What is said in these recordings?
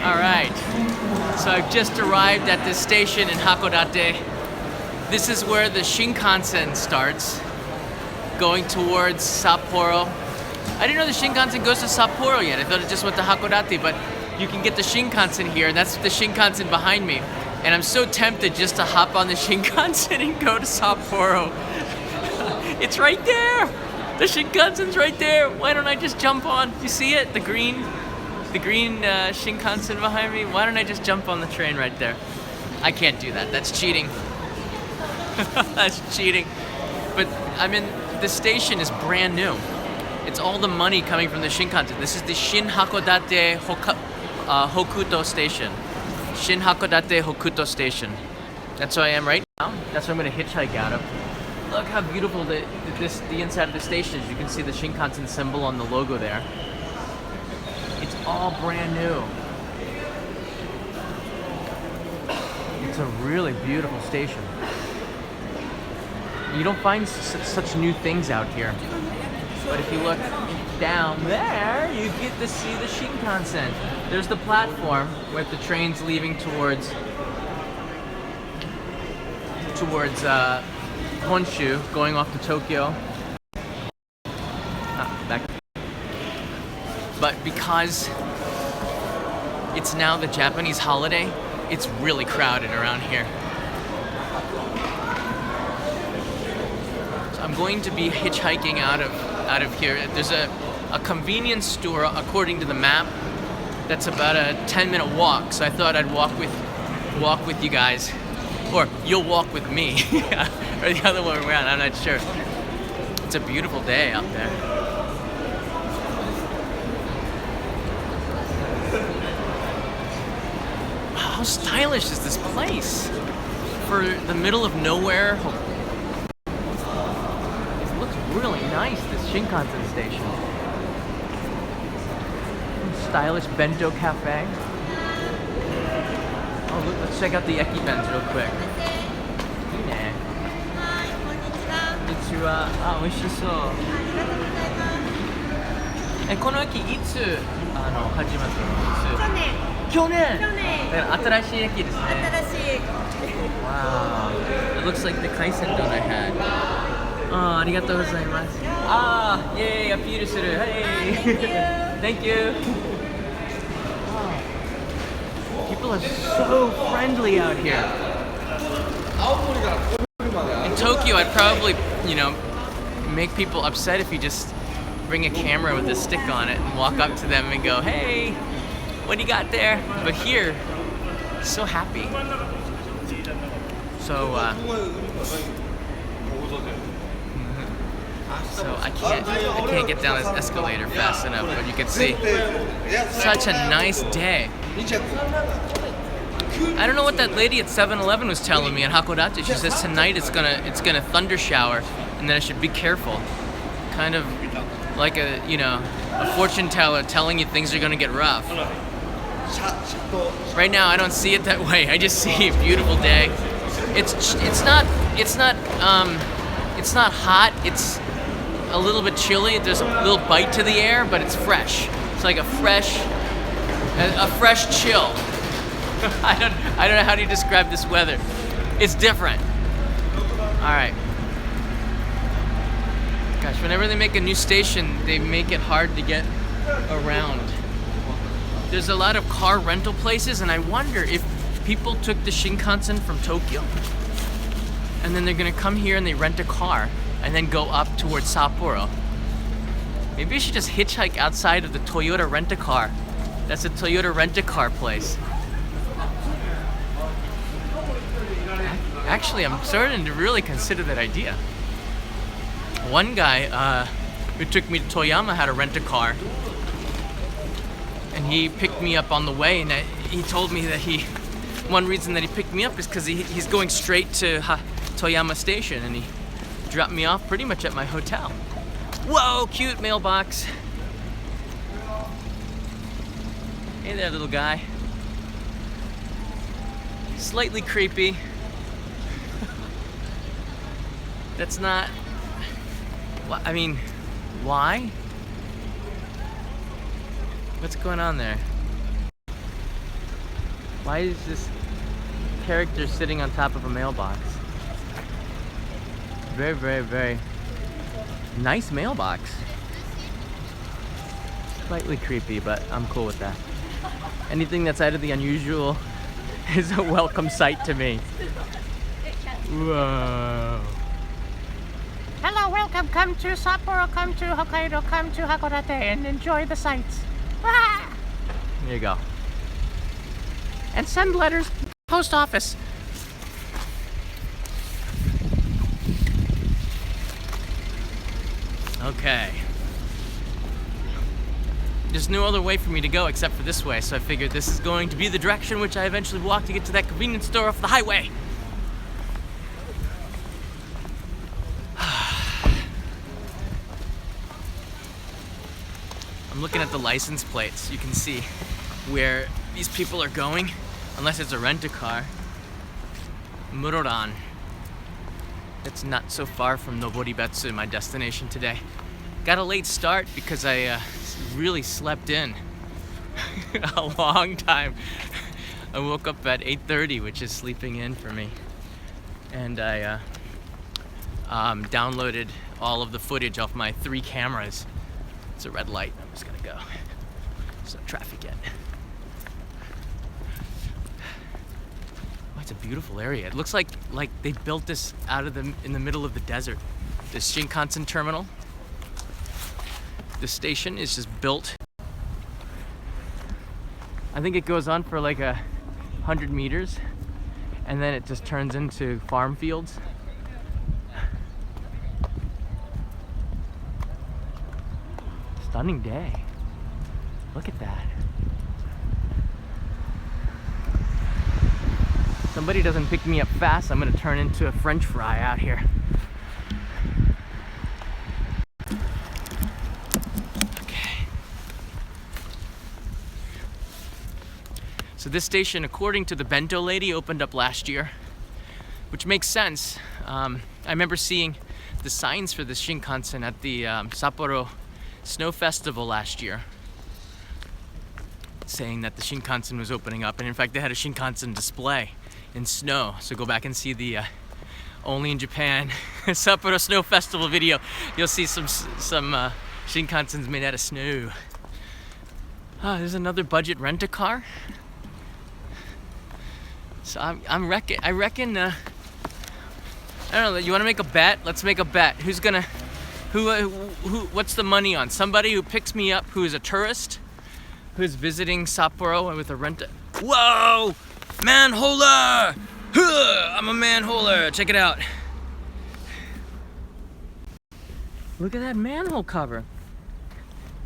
Alright, so I've just arrived at this station in Hakodate. This is where the Shinkansen starts, going towards Sapporo. I didn't know the Shinkansen goes to Sapporo yet. I thought it just went to Hakodate, but you can get the Shinkansen here, and that's the Shinkansen behind me. And I'm so tempted just to hop on the Shinkansen and go to Sapporo. It's right there! The Shinkansen's right there! Why don't I just jump on? You see it? The green Shinkansen behind me? Why don't I just jump on the train right there? I can't do that. That's cheating. That's cheating. But I mean, the station is brand new. It's all the money coming from the Shinkansen. This is the Shin-hakodate Hokuto station. Shin-hakodate Hokuto station. That's where I am right now. That's where I'm going to hitchhike out of. Look how beautiful the inside of the station is. You can see the Shinkansen symbol on the logo there. It's all brand new. It's a really beautiful station. You don't find such new things out here. But if you look down there, you get to see the Shinkansen. There's the platform with the trains leaving towards Honshu, going off to Tokyo. Back. But because it's now the Japanese holiday, it's really crowded around here. So I'm going to be hitchhiking out of here. There's a convenience store, according to the map, that's about a 10-minute walk. So I thought I'd walk with you guys, or you'll walk with me, or the other way around. I'm not sure. It's a beautiful day out there. How stylish is this place? For the middle of nowhere. It looks really nice, this Shinkansen station. Stylish bento cafe. Oh, look, let's check out the Ekibens real quick. いいね。こんにちは。あ、美味しそう。この駅いつ始まったの？去年。新しい駅ですね。Wow. It looks like the kaisen don I had. あ、ありがとうございます。あ、イエーイ、アピールする。Hey. Thank you. People are so friendly out here. In Tokyo, I'd probably, make people upset if you just bring a camera with a stick on it and walk up to them and go, hey, what do you got there? But here, so happy. So I can't get down this escalator fast enough, but you can see such a nice day. I don't know what that lady at 7-Eleven was telling me in Hakodate. She says tonight it's gonna thunder shower, and then I should be careful. Kind of like a fortune teller telling you things are gonna get rough. Right now I don't see it that way. I just see a beautiful day. It's not hot. It's a little bit chilly. There's a little bite to the air, but it's fresh. It's like a fresh chill. I don't know how to describe this weather. It's different. All right. Gosh, whenever they make a new station, they make it hard to get around. There's a lot of car rental places, and I wonder if people took the Shinkansen from Tokyo, and then they're gonna come here and they rent a car, and then go up towards Sapporo. Maybe I should just hitchhike outside of the Toyota Rent-A-Car. That's a Toyota Rent-A-Car place. Actually, I'm starting to really consider that idea. One guy who took me to Toyama had a rent-a-car, and he picked me up on the way, and he told me that one reason that he picked me up is because he's going straight to Toyama Station, and he dropped me off pretty much at my hotel. Whoa, cute mailbox. Hey there, little guy. Slightly creepy. That's not... I mean, why? What's going on there? Why is this character sitting on top of a mailbox? Very, very, very nice mailbox. Slightly creepy, but I'm cool with that. Anything that's out of the unusual is a welcome sight to me. Whoa. Hello, welcome. Come to Sapporo, come to Hokkaido, come to Hakodate and enjoy the sights. Ah! There you go. And send letters to the post office. Okay. There's no other way for me to go except for this way, so I figured this is going to be the direction which I eventually walk to get to that convenience store off the highway. I'm looking at the license plates. You can see where these people are going, unless it's a rent-a-car. Muroran. It's not so far from Noboribetsu, my destination today. Got a late start because I really slept in a long time. I woke up at 8:30, which is sleeping in for me. And I downloaded all of the footage off my 3 cameras. It's a red light. I'm just gonna go. There's no traffic yet. Oh, it's a beautiful area. It looks like they built this out of in the middle of the desert. The Shinkansen terminal. The station is just built. I think it goes on for like 100 meters, and then it just turns into farm fields. Stunning day. Look at that. Somebody doesn't pick me up fast, I'm gonna turn into a French fry out here. Okay. So this station, according to the bento lady, opened up last year, which makes sense. I remember seeing the signs for the Shinkansen at the Sapporo Snow Festival last year, saying that the Shinkansen was opening up, and in fact they had a Shinkansen display in snow. So go back and see the only in Japan Sapporo Snow Festival video. You'll see some Shinkansens made out of snow. Oh, there's another budget rent-a-car. So I reckon. I don't know. You want to make a bet? Let's make a bet. Who's gonna? Who? What's the money on? Somebody who picks me up, who is a tourist, who's visiting Sapporo with a rent. Whoa! Manholer! Huh, I'm a manholer. Check it out. Look at that manhole cover.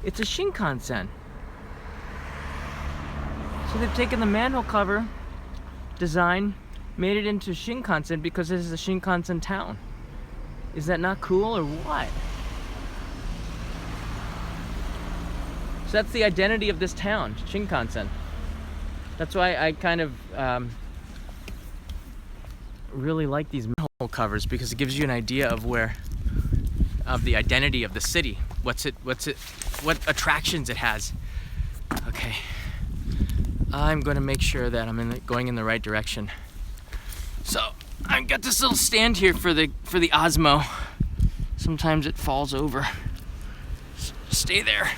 It's a Shinkansen. So they've taken the manhole cover design, made it into Shinkansen because this is a Shinkansen town. Is that not cool or what? So that's the identity of this town, Shinkansen. That's why I kind of really like these manhole covers, because it gives you an idea of the identity of the city. What attractions it has. Okay, I'm going to make sure that I'm going in the right direction. So I've got this little stand here for the Osmo. Sometimes it falls over. Stay there.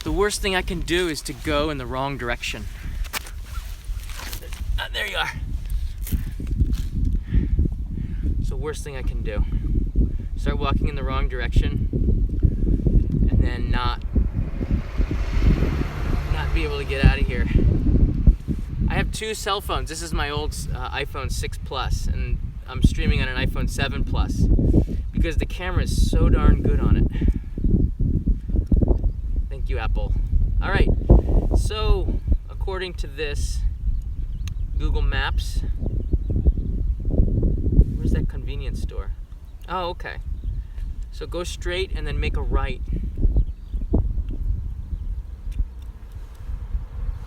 The worst thing I can do is to go in the wrong direction. There you are. It's the worst thing I can do. Start walking in the wrong direction and then not be able to get out of here. I have 2 cell phones. This is my old iPhone 6 Plus, and I'm streaming on an iPhone 7 Plus because the camera is so darn good on it. Thank you, Apple. All right, so according to this Google Maps, where's that convenience store? Oh, okay. So go straight and then make a right.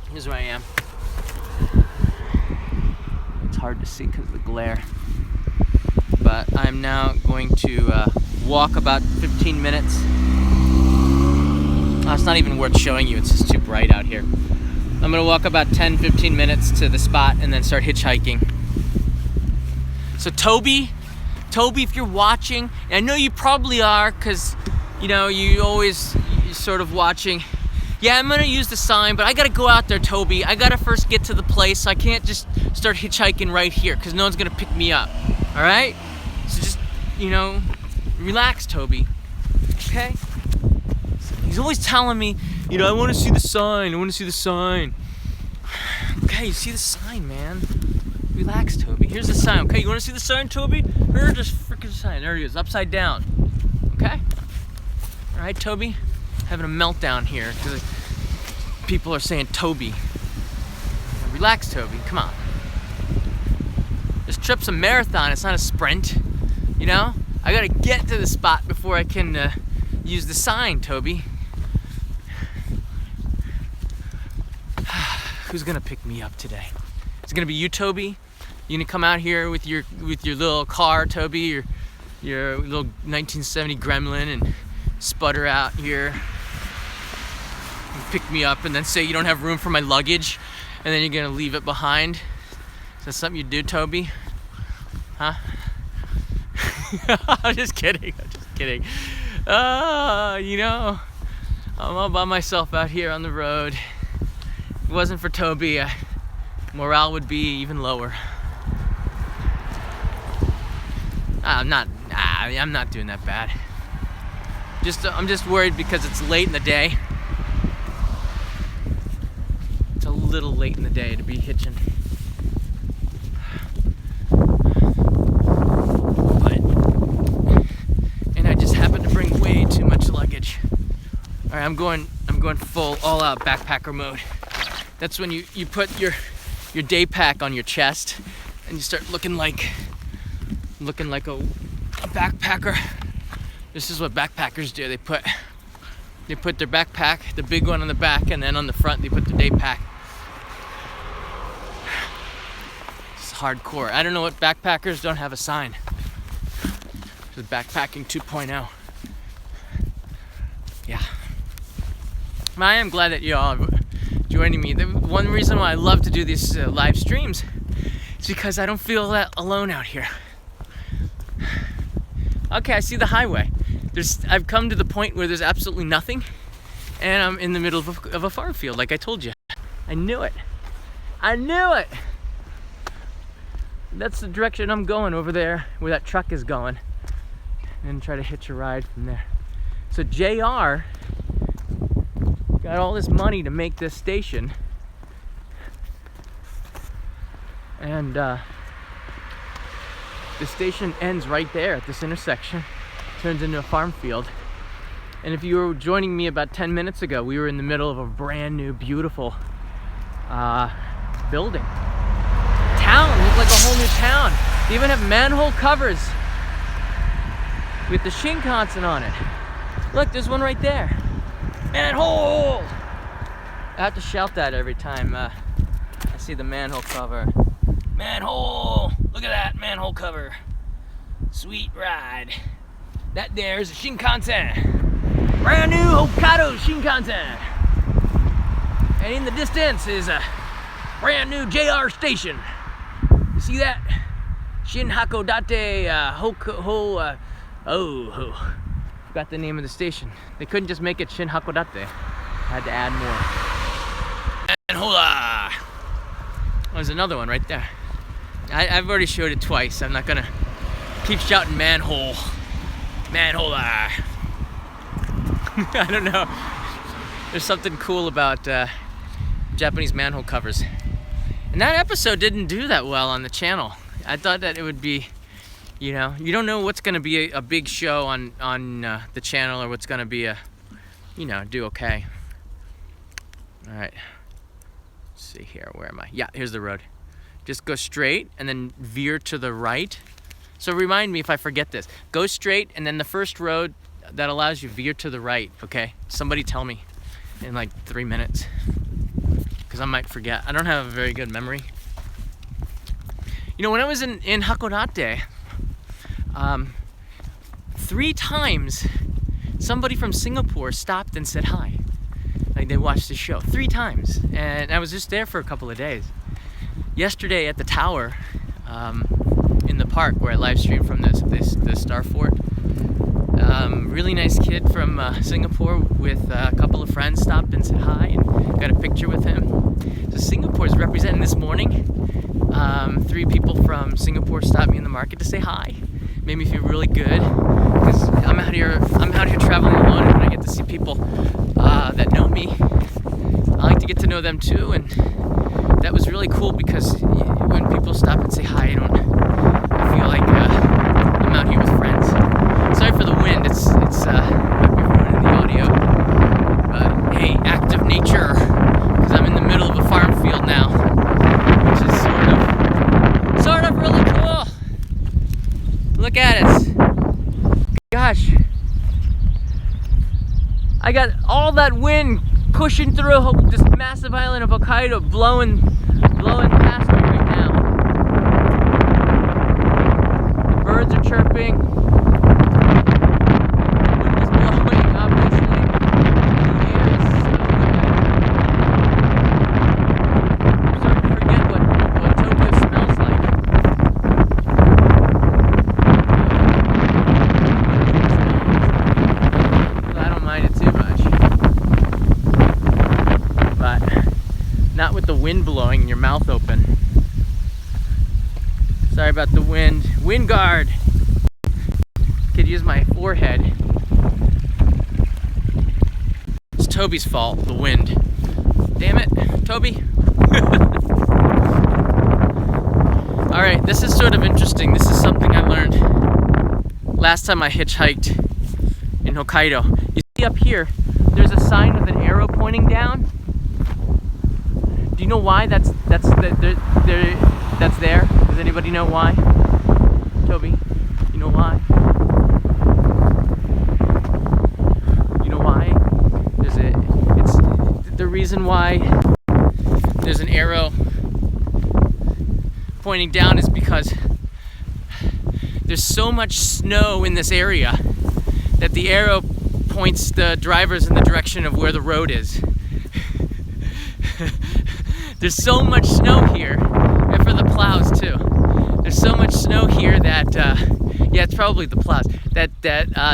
Here's where I am. It's hard to see because of the glare. But I'm now going to walk about 15 minutes Oh, it's not even worth showing you. It's just too bright out here. I'm gonna walk about 10-15 minutes to the spot and then start hitchhiking. So Toby, if you're watching, and I know you probably are, because you're sort of watching. Yeah, I'm gonna use the sign, but I gotta go out there, Toby. I gotta first get to the place, so I can't just start hitchhiking right here, because no one's gonna pick me up. All right? So just, relax, Toby. Okay? He's always telling me, I want to see the sign. Okay, you see the sign, man. Relax, Toby. Here's the sign. Okay, you want to see the sign, Toby? Here's this freaking sign. There he is, upside down. Okay? All right, Toby. Having a meltdown here because people are saying Toby. Relax, Toby. Come on. This trip's a marathon. It's not a sprint. I gotta get to the spot before I can use the sign, Toby. Who's gonna pick me up today? It's gonna be you, Toby. You gonna come out here with your little car, Toby, your little 1970 Gremlin, and sputter out here and pick me up, and then say you don't have room for my luggage, and then you're gonna leave it behind. Is that something you do, Toby? Huh? I'm just kidding. I'm all by myself out here on the road. If it wasn't for Toby, morale would be even lower. I'm not doing that bad. I'm just worried because it's late in the day. It's a little late in the day to be hitching. And I just happen to bring way too much luggage. All right, I'm going full all-out backpacker mode. That's when you put your day pack on your chest and you start looking like a backpacker. This is what backpackers do. They put their backpack, the big one on the back, and then on the front they put the day pack. It's hardcore. I don't know what backpackers don't have a sign. This is backpacking 2.0. Yeah. I am glad that you all are joining me. The one reason why I love to do these live streams is because I don't feel that alone out here. Okay, I see the highway. I've come to the point where there's absolutely nothing, and I'm in the middle of a farm field, like I told you. I knew it. That's the direction I'm going, over there where that truck is going, and try to hitch a ride from there. So JR got all this money to make this station, and the station ends right there at this intersection, turns into a farm field. And if you were joining me about 10 minutes ago, we were in the middle of a brand new, beautiful building. Town, looked like a whole new town. They even have manhole covers with the Shinkansen on it. Look, there's one right there. Manhole! I have to shout that every time I see the manhole cover. Manhole! Look at that manhole cover. Sweet ride. That there's a Shinkansen. Brand new Hokkaido Shinkansen. And in the distance is a brand new JR station. You see that? Shin-hakodate, forgot the name of the station. They couldn't just make it shin-hakodate. Had to add more. And hola! There's another one right there. I've already showed it twice. I'm not gonna keep shouting manhole. Manhole. I don't know. There's something cool about Japanese manhole covers. And that episode didn't do that well on the channel. I thought that it would be, you don't know what's gonna be a big show on the channel, or what's gonna be do okay. All right. Let's see here. Where am I? Yeah, here's the road. Just go straight and then veer to the right. So remind me if I forget this. Go straight, and then the first road that allows you veer to the right, okay? Somebody tell me in like 3 minutes, because I might forget. I don't have a very good memory. When I was in Hakodate, 3 times somebody from Singapore stopped and said hi. Like, they watched the show 3 times, and I was just there for a couple of days. Yesterday at the tower, in the park where I live streamed from the Star Fort, really nice kid from Singapore with a couple of friends stopped and said hi and got a picture with him. So Singapore is representing this morning. 3 people from Singapore stopped me in the market to say hi. Made me feel really good because I'm out here traveling alone, and when I get to see people that know me, I like to get to know them too. And that was really cool because when people stop and say hi, I feel like I'm out here with friends. Sorry for the wind, it's might be ruining the audio. But hey, active nature, because I'm in the middle of a farm field now, which is sort of really cool. Look at it. Gosh. I got all that wind pushing through this massive island of Hokkaido, blowing past me right now. The birds are chirping. Wind is blowing, obviously. The air is so good. I'm starting to forget what Tokyo smells like. I don't mind it too much. But not with the wind blowing and your mouth open. Sorry about the wind. Wind guard! Could use my forehead. It's Toby's fault, the wind. Damn it, Toby. Alright, this is sort of interesting. This is something I learned last time I hitchhiked in Hokkaido. You see up here, there's a sign with an arrow pointing down. Do you know why that's there? Does anybody know why? Toby, you know why? You know why? It's the reason why there's an arrow pointing down is because there's so much snow in this area that the arrow points the drivers in the direction of where the road is. There's so much snow here, and for the plows too. There's so much snow here that, yeah, it's probably the plows, that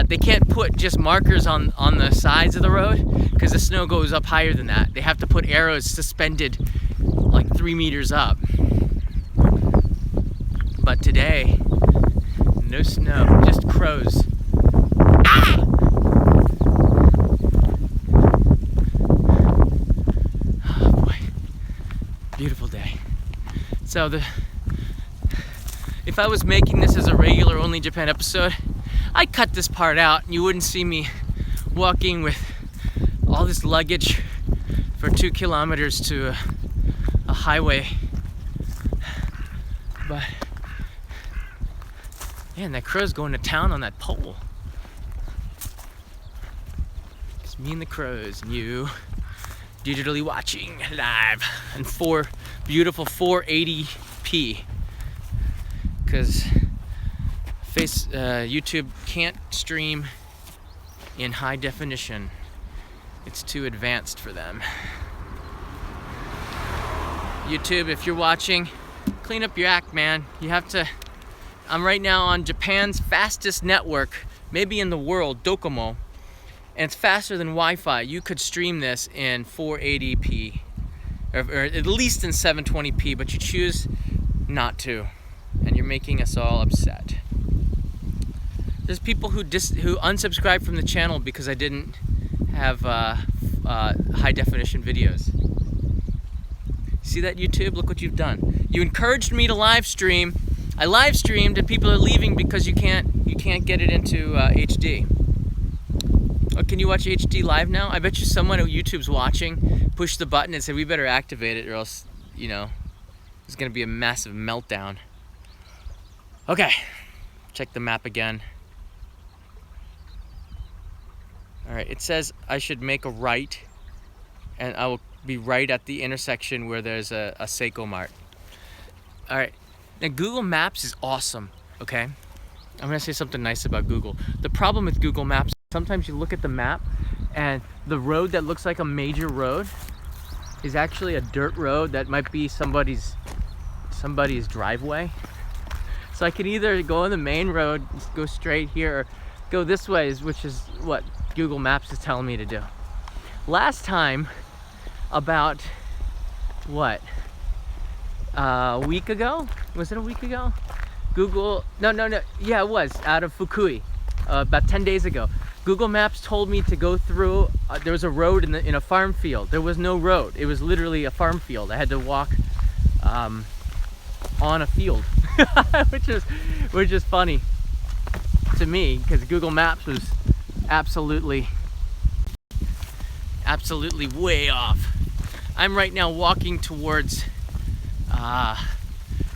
they can't put just markers on the sides of the road because the snow goes up higher than that. They have to put arrows suspended like 3 meters up. But today, no snow, just crows. Ah! Oh boy, beautiful day. So if I was making this as a regular Only Japan episode, I'd cut this part out and you wouldn't see me walking with all this luggage for 2 kilometers to a highway. But man, that crow's going to town on that pole. It's me and the crows and you digitally watching live in beautiful 480p. Because YouTube can't stream in high definition. It's too advanced for them. YouTube, if you're watching, clean up your act, man. You have to. I'm right now on Japan's fastest network, maybe in the world, Docomo, and it's faster than Wi-Fi. You could stream this in 480p, or at least in 720p, but you choose not to, and you're making us all upset. There's people who unsubscribe from the channel because I didn't have high definition videos. See that, YouTube? Look what you've done. You encouraged me to live stream. I live streamed and people are leaving because you can't get it into HD. Oh, can you watch HD live now? I bet you someone at YouTube's watching pushed the button and said we better activate it or else, you know, there's gonna be a massive meltdown. Okay, check the map again. All right, it says I should make a right and I will be right at the intersection where there's a seikomart. All right. Now, Google Maps is awesome, okay? I'm gonna say something nice about Google. The problem with Google Maps, sometimes you look at the map and the road that looks like a major road is actually a dirt road that might be somebody's driveway. So I could either go on the main road, go straight here, or go this way, which is what Google Maps is telling me to do. Last time, about what, a week ago? Was it a week ago? Yeah, it was, out of Fukui, about 10 days ago. Google Maps told me to go through, there was a road in a farm field. There was no road, it was literally a farm field. I had to walk on a field, which is funny to me, because Google Maps was absolutely way off. I'm right now walking towards a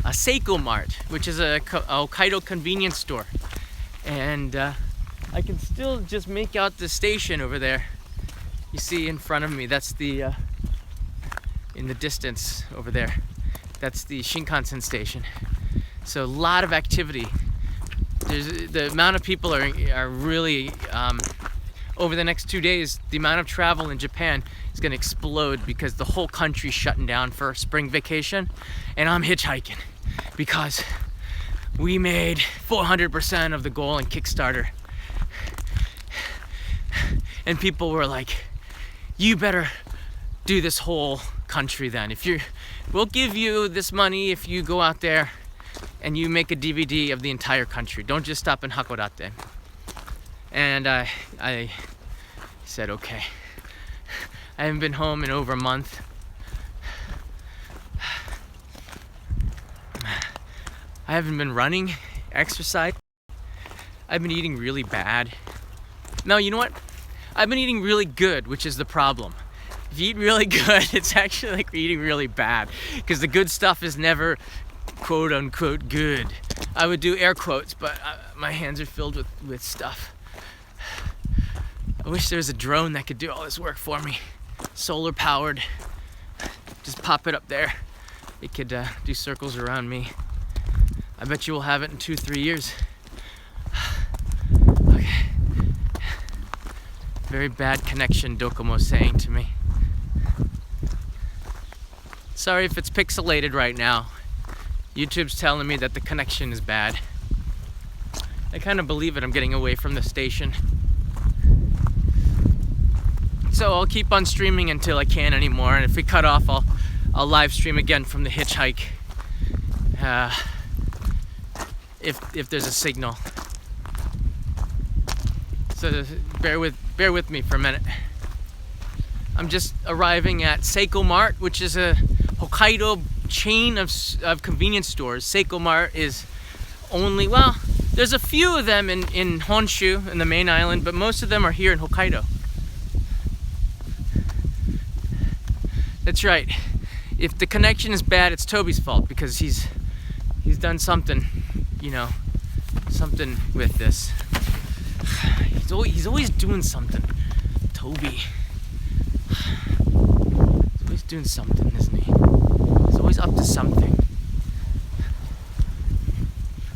seikomart, which is a Hokkaido convenience store, and I can still just make out the station over there. You see in front of me, that's the in the distance over there, that's the Shinkansen station. So a lot of activity. The amount of people are really over the next 2 days, the amount of travel in Japan is going to explode because the whole country's shutting down for spring vacation, and I'm hitchhiking because we made 400% of the goal in Kickstarter. And people were like, you better do this whole country then. We'll give you this money if you go out there and you make a DVD of the entire country. Don't just stop in Hakodate. And I said, okay. I haven't been home in over a month. I haven't been running, exercise. I've been eating really bad. No, you know what? I've been eating really good, which is the problem. If you eat really good, it's actually like eating really bad, because the good stuff is never quote unquote good. I would do air quotes, but my hands are filled with stuff. I wish there was a drone that could do all this work for me. Solar powered. Just pop it up there. It could do circles around me. I bet you will have it in 2-3 years. Okay. Very bad connection, Docomo's saying to me. Sorry if it's pixelated right now. YouTube's telling me that the connection is bad. I kind of believe it. I'm getting away from the station. So I'll keep on streaming until I can't anymore, and if we cut off, I'll live stream again from the hitchhike. If there's a signal. So bear with me for a minute. I'm just arriving at Seikomart, which is a Hokkaido chain of convenience stores. Seikomart is only, well, there's a few of them in Honshu, in the main island, but most of them are here in Hokkaido. That's right. If the connection is bad, it's Toby's fault, because he's done something, something with this. He's always doing something. Toby. He's always doing something, isn't he? He's always up to something.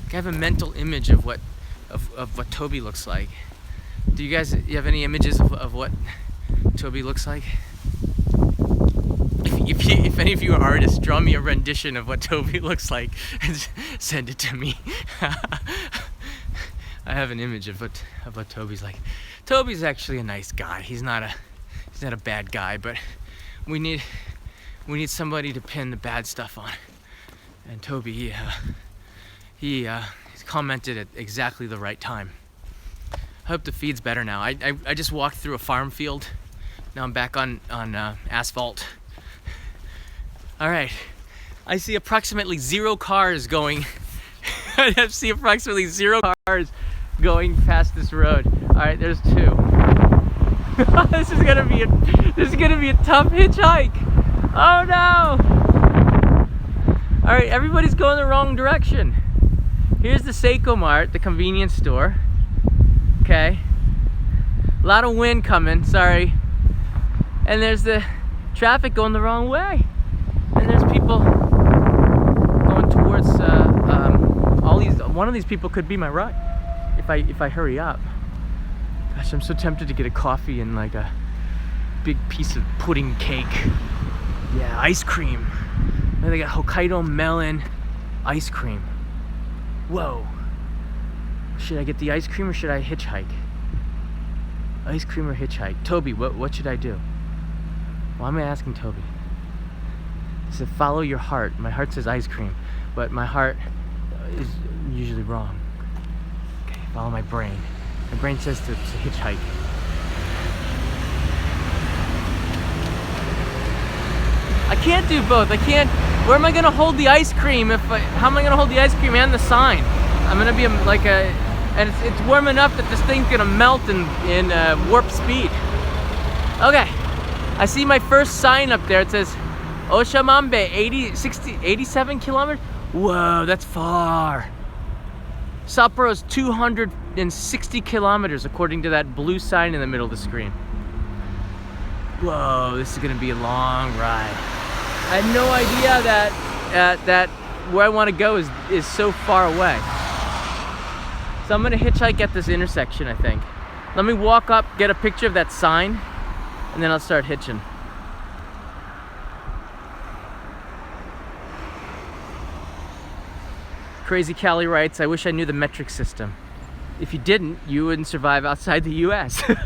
I have a mental image of what Toby looks like. Do you have any images of what Toby looks like? If any of you are artists, draw me a rendition of what Toby looks like and send it to me. I have an image of what Toby's like. Toby's actually a nice guy. He's not a bad guy, but we need somebody to pin the bad stuff on. And Toby, he's commented at exactly the right time. I hope the feed's better now. I just walked through a farm field. Now I'm back on asphalt. All right, I see approximately 0 cars going. I see approximately 0 cars going past this road. All right, there's 2. This is gonna be a tough hitchhike. Oh no! All right, everybody's going the wrong direction. Here's the Seikomart, the convenience store. Okay, a lot of wind coming. Sorry. And there's the traffic going the wrong way. And there's people going towards all these. One of these people could be my right if I hurry up. Gosh, I'm so tempted to get a coffee and like a big piece of pudding cake. Yeah, ice cream. And they got Hokkaido melon ice cream. Whoa. Should I get the ice cream or should I hitchhike? Ice cream or hitchhike? Toby, what should I do? Why am I asking Toby? He said, follow your heart. My heart says ice cream, but my heart is usually wrong. Okay, follow my brain. My brain says to hitchhike. I can't do both. I can't. Where am I gonna hold the ice cream how am I gonna hold the ice cream and the sign? I'm gonna be and it's warm enough that this thing's gonna melt in warp speed. Okay, I see my first sign up there. It says Oshamambe, 87 kilometers. Whoa, that's far. Sapporo's 260 kilometers according to that blue sign in the middle of the screen. Whoa, this is gonna be a long ride. I had no idea that where I want to go is so far away. So I'm gonna hitchhike at this intersection, I think. Let me walk up, get a picture of that sign, and then I'll start hitching. Crazy Callie writes, I wish I knew the metric system. If you didn't, you wouldn't survive outside the US. And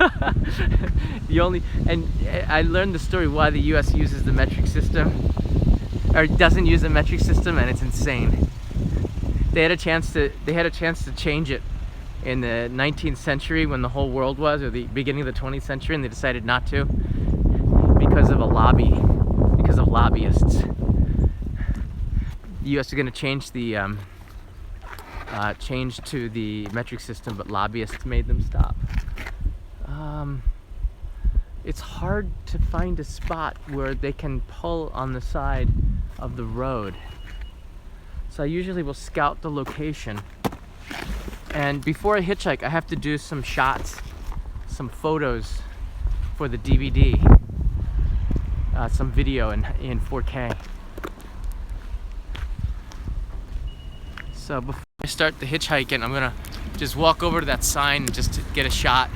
I learned the story why the US uses the metric system, or doesn't use the metric system, and it's insane. They had a chance to change it in the 19th century when the whole world was, or the beginning of the 20th century, and they decided not to because of lobbyists. The US is going to change to the metric system, but lobbyists made them stop. It's hard to find a spot where they can pull on the side of the road. So I usually will scout the location. And before I hitchhike, I have to do some shots, some photos for the DVD, some video in 4K. So before I start the hitchhiking, I'm gonna just walk over to that sign just to get a shot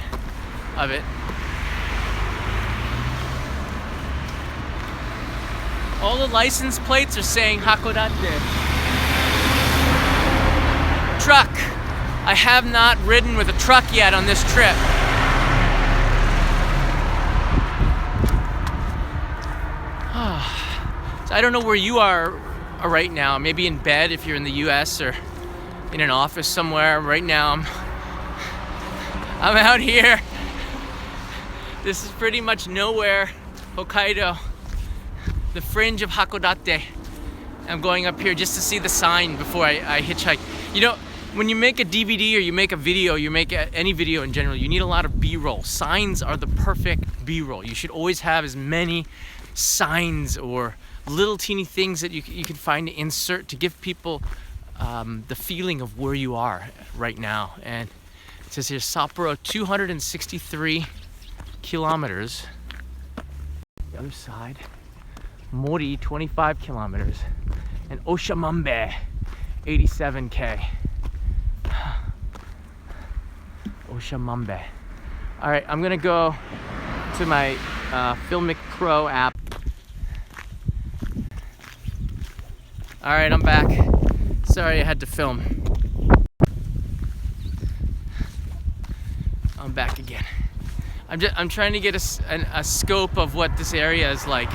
of it. All the license plates are saying Hakodate. Truck. I have not ridden with a truck yet on this trip. So I don't know where you are right now. Maybe in bed if you're in the US, or in an office somewhere. Right now I'm out here. This is pretty much nowhere. Hokkaido, the fringe of Hakodate. I'm going up here just to see the sign before I hitchhike. You know, when you make a DVD or you make a video, you make any video in general, you need a lot of B-roll. Signs are the perfect B-roll. You should always have as many signs or little teeny things that you can find to insert to give people the feeling of where you are right now. And it says here, Sapporo, 263 kilometers. The other side, Mori, 25 kilometers. And Oshamambe, 87K. Oshamambe. All right, I'm gonna go to my Filmic Pro app. All right, I'm back. Sorry, I had to film. I'm back again. I'm trying to get a scope of what this area is like.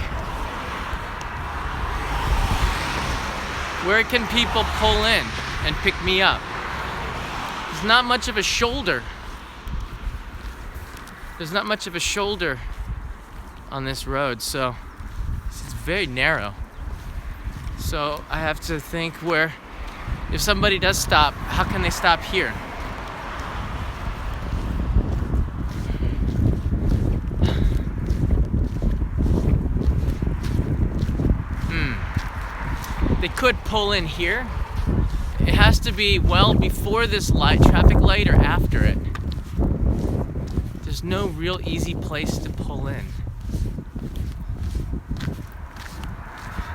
Where can people pull in and pick me up? There's not much of a shoulder. There's not much of a shoulder on this road, so it's very narrow. So I have to think where, if somebody does stop, how can they stop here? They could pull in here. It has to be well before this traffic light or after it. There's no real easy place to pull in.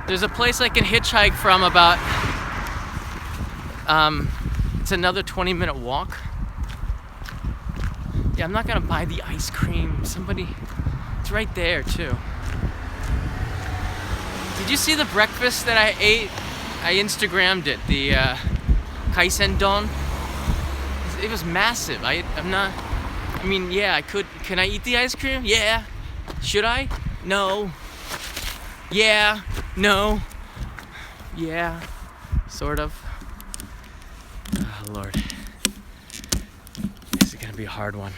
There's a place I can hitchhike from about, it's another 20-minute walk. Yeah, I'm not gonna buy the ice cream. Somebody, it's right there too. Did you see the breakfast that I ate? I Instagrammed it, the kaisen don. It was massive. Yeah, I could. Can I eat the ice cream? Yeah. Should I? No. Yeah. No. Yeah. Sort of. Oh, Lord. This is gonna be a hard one.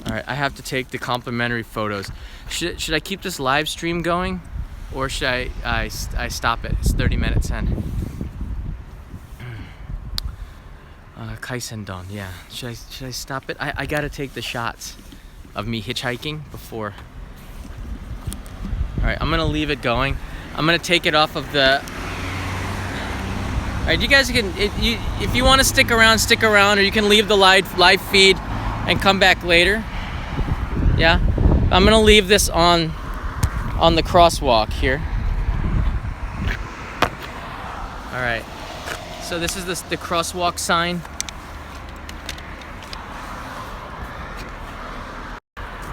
All right, I have to take the complimentary photos. Should I keep this live stream going, or should I stop it? It's 30 minutes in. Kaisen don, yeah. Should I stop it? I gotta take the shots of me hitchhiking before. All right, I'm gonna leave it going. I'm gonna take it off of the. All right, you guys can, if you want to stick around, or you can leave the live feed and come back later. Yeah, I'm gonna leave this on the crosswalk here. All right, so this is the crosswalk sign.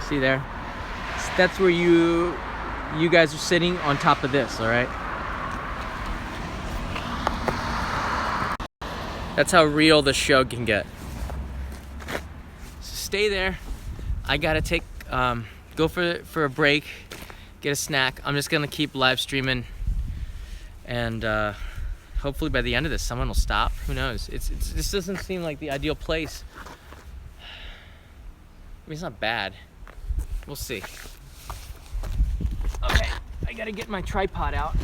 See there? That's where you guys are sitting on top of this. All right. That's how real the show can get. So stay there. I gotta go for a break, get a snack. I'm just gonna keep live streaming, and hopefully by the end of this, someone will stop. Who knows? This doesn't seem like the ideal place. I mean, it's not bad. We'll see. Okay, I gotta get my tripod out.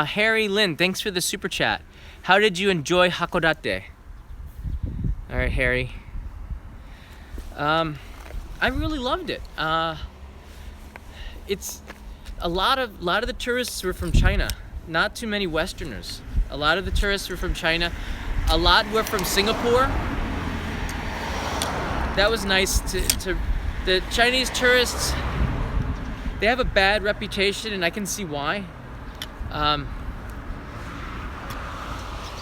Harry Lynn, thanks for the super chat. How did you enjoy Hakodate? All right, Harry. I really loved it. It's a lot of the tourists were from China. Not too many Westerners. A lot of the tourists were from China. A lot were from Singapore. That was nice to the Chinese tourists. They have a bad reputation, and I can see why.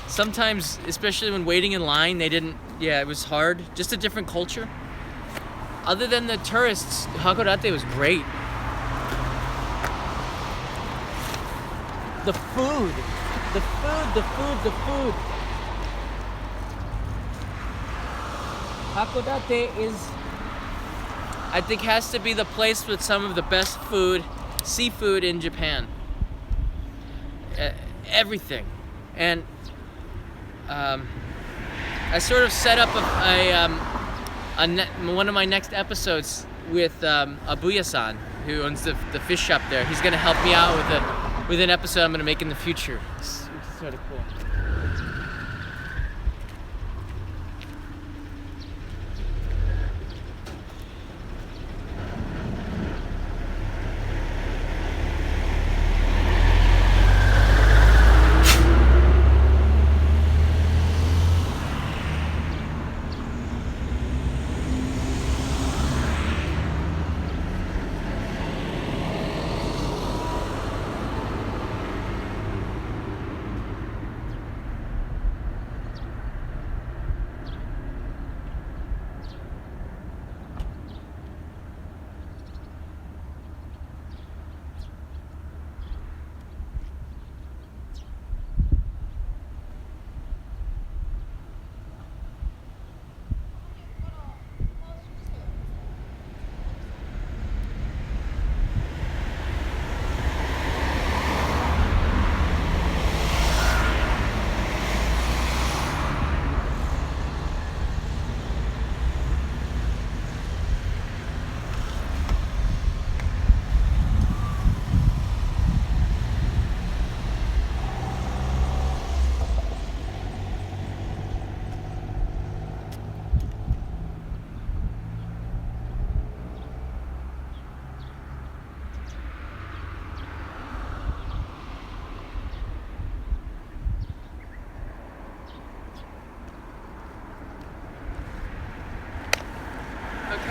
Sometimes, especially when waiting in line, it was hard. Just a different culture. Other than the tourists, Hakodate was great. The food. Hakodate I think has to be the place with some of the best seafood in Japan. Everything. And I sort of set up one of my next episodes with Abuya-san, who owns the fish shop there. He's gonna help me out with an episode I'm gonna make in the future. It's sort of cool.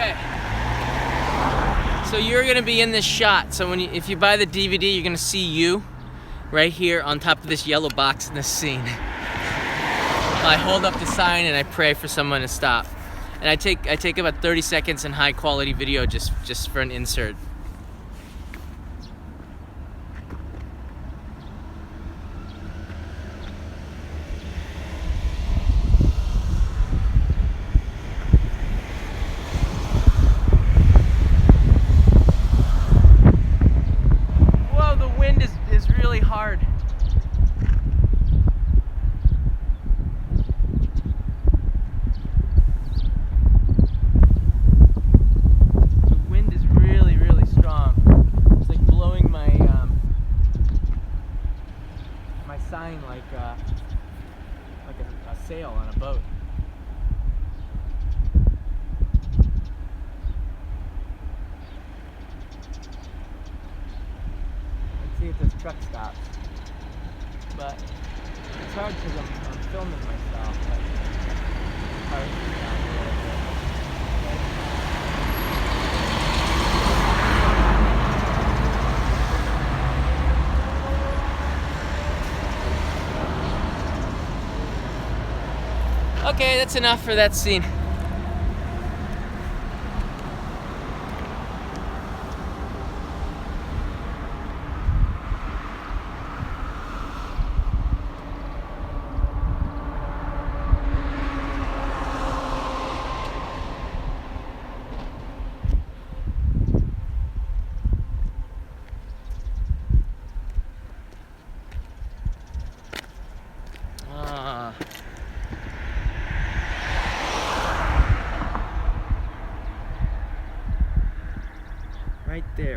Okay. So you're gonna be in this shot. So if you buy the DVD, you're gonna see you right here on top of this yellow box in this scene. I hold up the sign and I pray for someone to stop. And I take about 30 seconds in high quality video just for an insert. Whoa, the wind is really hard. Sign like a sail on a boat. Let's see if this truck stops. But it's hard because I'm filming myself. But it's hard to stop a little bit. Okay, that's enough for that scene.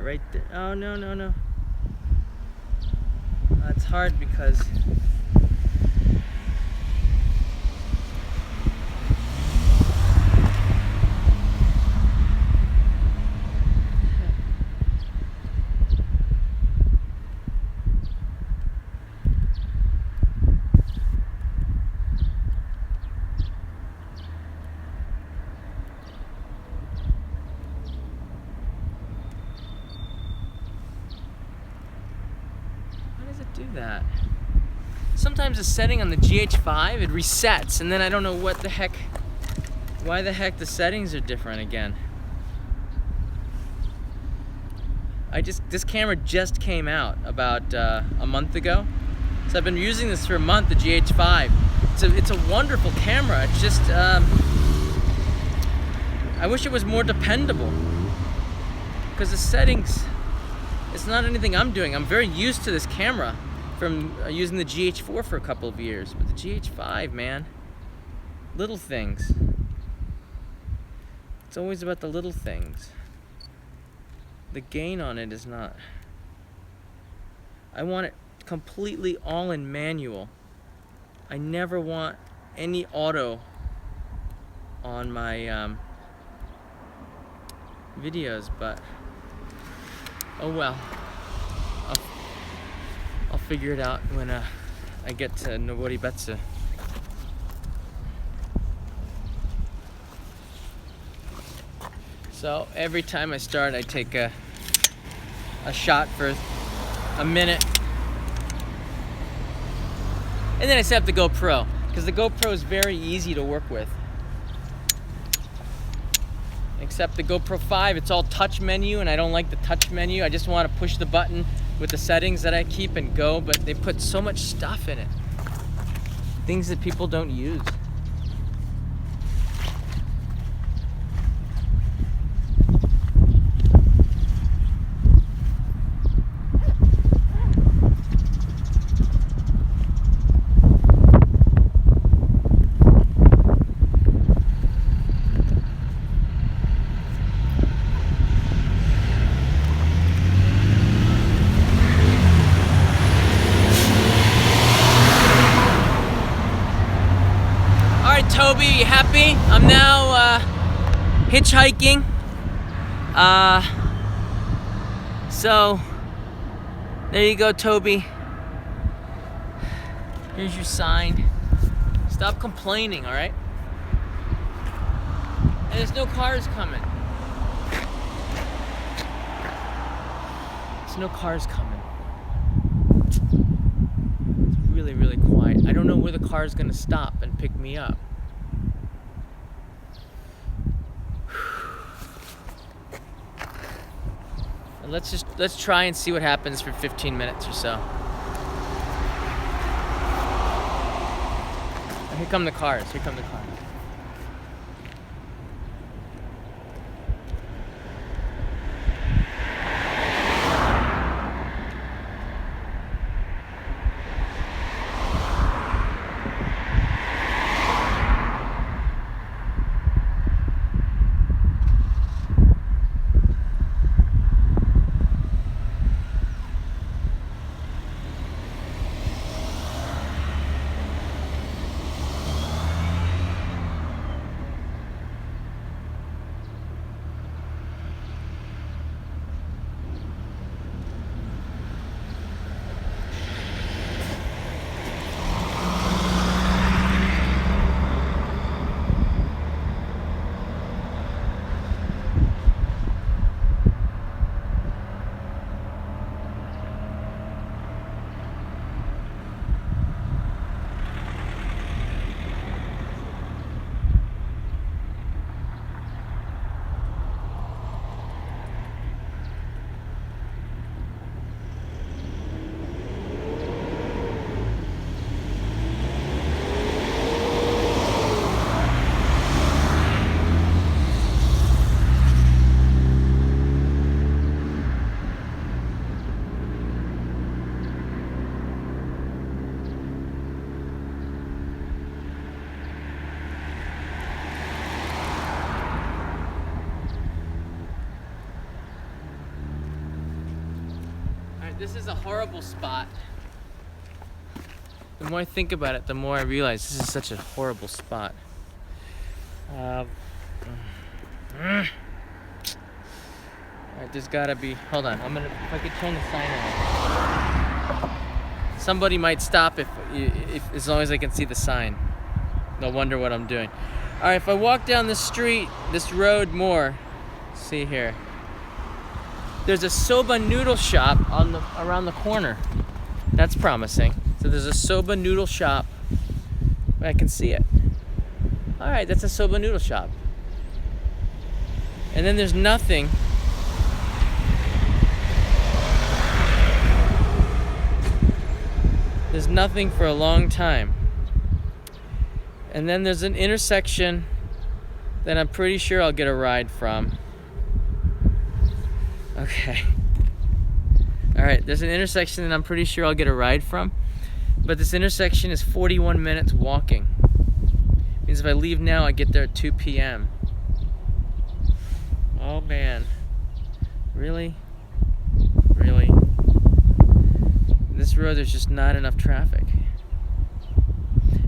Right there. Oh, no. It's hard because do that. Sometimes the setting on the GH5, it resets, and then I don't know why the heck the settings are different again. This camera just came out about a month ago, so I've been using this for a month, the GH5. It's a wonderful camera. It's just I wish it was more dependable, because the settings, it's not anything I'm doing. I'm very used to this camera from using the GH4 for a couple of years. But the GH5, man, little things. It's always about the little things. The gain on it is not. I want it completely all in manual. I never want any auto on my videos, but oh well. I'll figure it out when I get to Noboribetsu. So every time I start, I take a shot for a minute, and then I set up the GoPro, because the GoPro is very easy to work with. Except the GoPro 5, it's all touch menu, and I don't like the touch menu. I just want to push the button with the settings that I keep and go, but they put so much stuff in it. Things that people don't use. Toby, you happy? I'm now hitchhiking. So there you go, Toby. Here's your sign. Stop complaining, all right? And there's no cars coming. There's no cars coming. It's really, really quiet. I don't know where the car's gonna stop and pick me up. Let's try and see what happens for 15 minutes or so. Oh, here come the cars. Here come the cars. This is a horrible spot. The more I think about it, the more I realize this is such a horrible spot. Alright, there's gotta be. Hold on, if I could turn the sign on. Somebody might stop if as long as I can see the sign. They'll wonder what I'm doing. Alright, if I walk down the street, this road more, see here. There's a soba noodle shop around the corner. That's promising. So there's a soba noodle shop. I can see it. All right, that's a soba noodle shop. And then there's nothing. There's nothing for a long time. And then there's an intersection that I'm pretty sure I'll get a ride from. Okay. All right, there's an intersection that I'm pretty sure I'll get a ride from, but this intersection is 41 minutes walking. Means if I leave now, I get there at 2 p.m. Oh man. Really? Really? This road, there's just not enough traffic.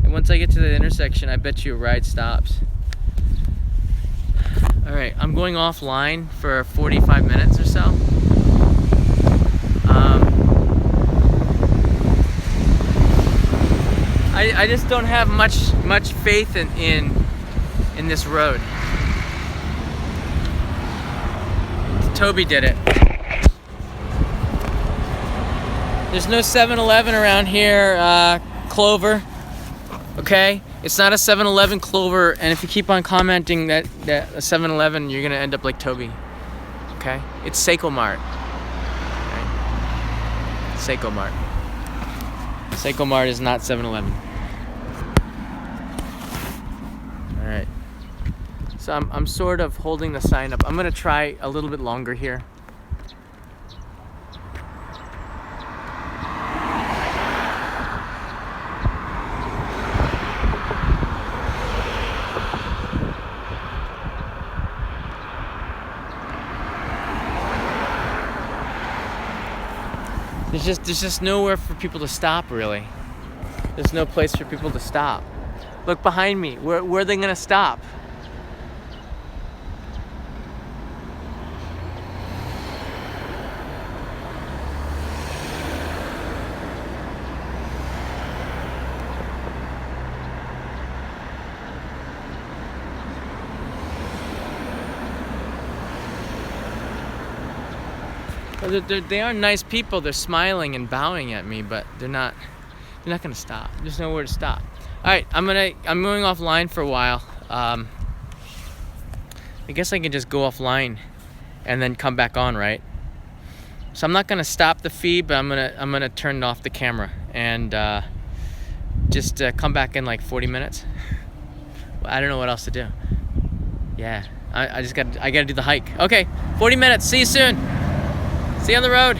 And once I get to the intersection, I bet you a ride stops. All right, I'm going offline for 45 minutes or so. I just don't have much faith in this road. Toby did it. There's no 7-Eleven around here, Clover. Okay? It's not a 7-Eleven, Clover, and if you keep on commenting that a 7-Eleven, you're gonna end up like Toby. Okay? It's seikomart. Okay? Seikomart. Seikomart is not 7-Eleven. All right. So I'm sort of holding the sign up. I'm gonna try a little bit longer here. There's just nowhere for people to stop, really. There's no place for people to stop. Look behind me. Where are they gonna stop? They are nice people. They're smiling and bowing at me, but they're not gonna stop. There's nowhere to stop. All right, I'm moving offline for a while. I guess I can just go offline and then come back on, right? So I'm not gonna stop the feed, but I'm gonna turn off the camera and just come back in like 40 minutes. I don't know what else to do. Yeah, I gotta do the hike. Okay, 40 minutes. See you soon. See you on the road.